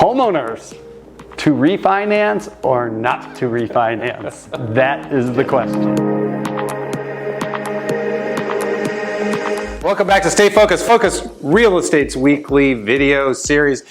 homeowners to refinance or not to refinance? That is the question. Welcome back to Stay Focused, Focus Real Estate's weekly video series.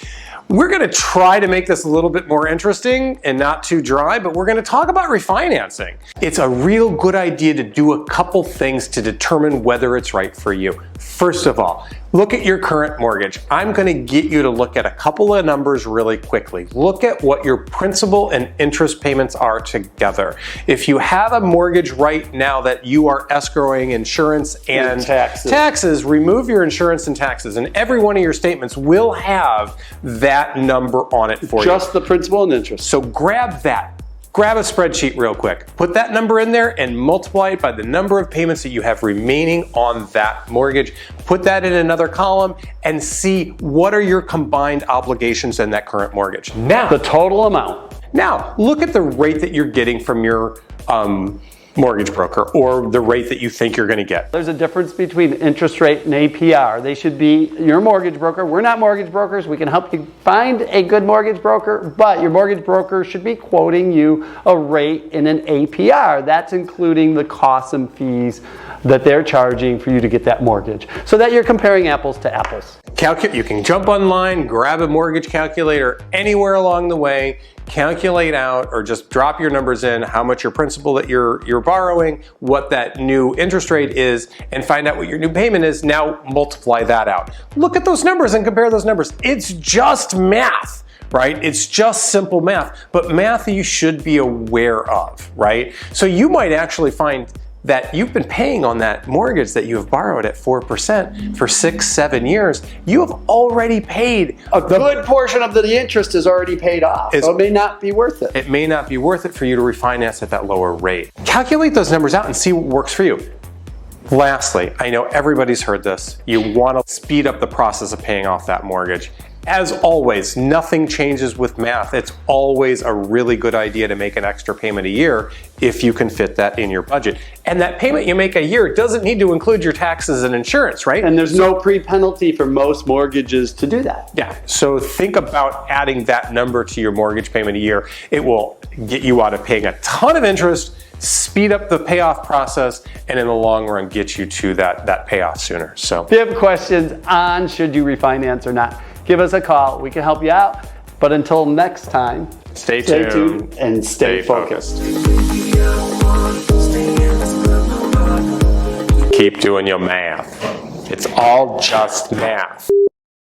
We're going to try to make this a little bit more interesting and not too dry, but we're going to talk about refinancing. It's a real good idea to do a couple things to determine whether it's right for you. First of all, look at your current mortgage. I'm going to get you to look at a couple of numbers really quickly. Look at what your principal and interest payments are together. If you have a mortgage right now that you are escrowing insurance and taxes, remove your insurance and taxes, and every one of your statements will have that number on it for you. Just the principal and interest. So grab that. Grab a spreadsheet real quick. Put that number in there and multiply it by the number of payments that you have remaining on that mortgage. Put that in another column and see what are your combined obligations in that current mortgage. Now, the total amount. Now, look at the rate that you're getting from your mortgage broker, or the rate that you think you're going to get. There's a difference between interest rate and APR. They should be your mortgage broker. We're not mortgage brokers. We can help you find a good mortgage broker, but your mortgage broker should be quoting you a rate in an APR. That's including the costs and fees that they're charging for you to get that mortgage, so that you're comparing apples to apples. You can jump online, grab a mortgage calculator anywhere along the way, calculate out or just drop your numbers in, how much your principal that you're borrowing, what that new interest rate is, and find out what your new payment is. Now multiply that out. Look at those numbers and compare those numbers. It's just math. Right? It's just simple math, but math you should be aware of, right? So you might actually find that you've been paying on that mortgage that you have borrowed at 4% for 6-7 years. You have already paid. A good portion of the interest is already paid off. So it may not be worth it. It may not be worth it for you to refinance at that lower rate. Calculate those numbers out and see what works for you. Lastly, I know everybody's heard this. You want to speed up the process of paying off that mortgage. As always, nothing changes with math. It's always a really good idea to make an extra payment a year if you can fit that in your budget. And that payment you make a year doesn't need to include your taxes and insurance, right? And there's no pre-penalty for most mortgages to do that. Yeah, so think about adding that number to your mortgage payment a year. It will get you out of paying a ton of interest, speed up the payoff process, and in the long run get you to that payoff sooner. So if you have questions on should you refinance or not, give us a call. We can help you out. But until next time, stay tuned and stay focused. Keep doing your math. It's all just math.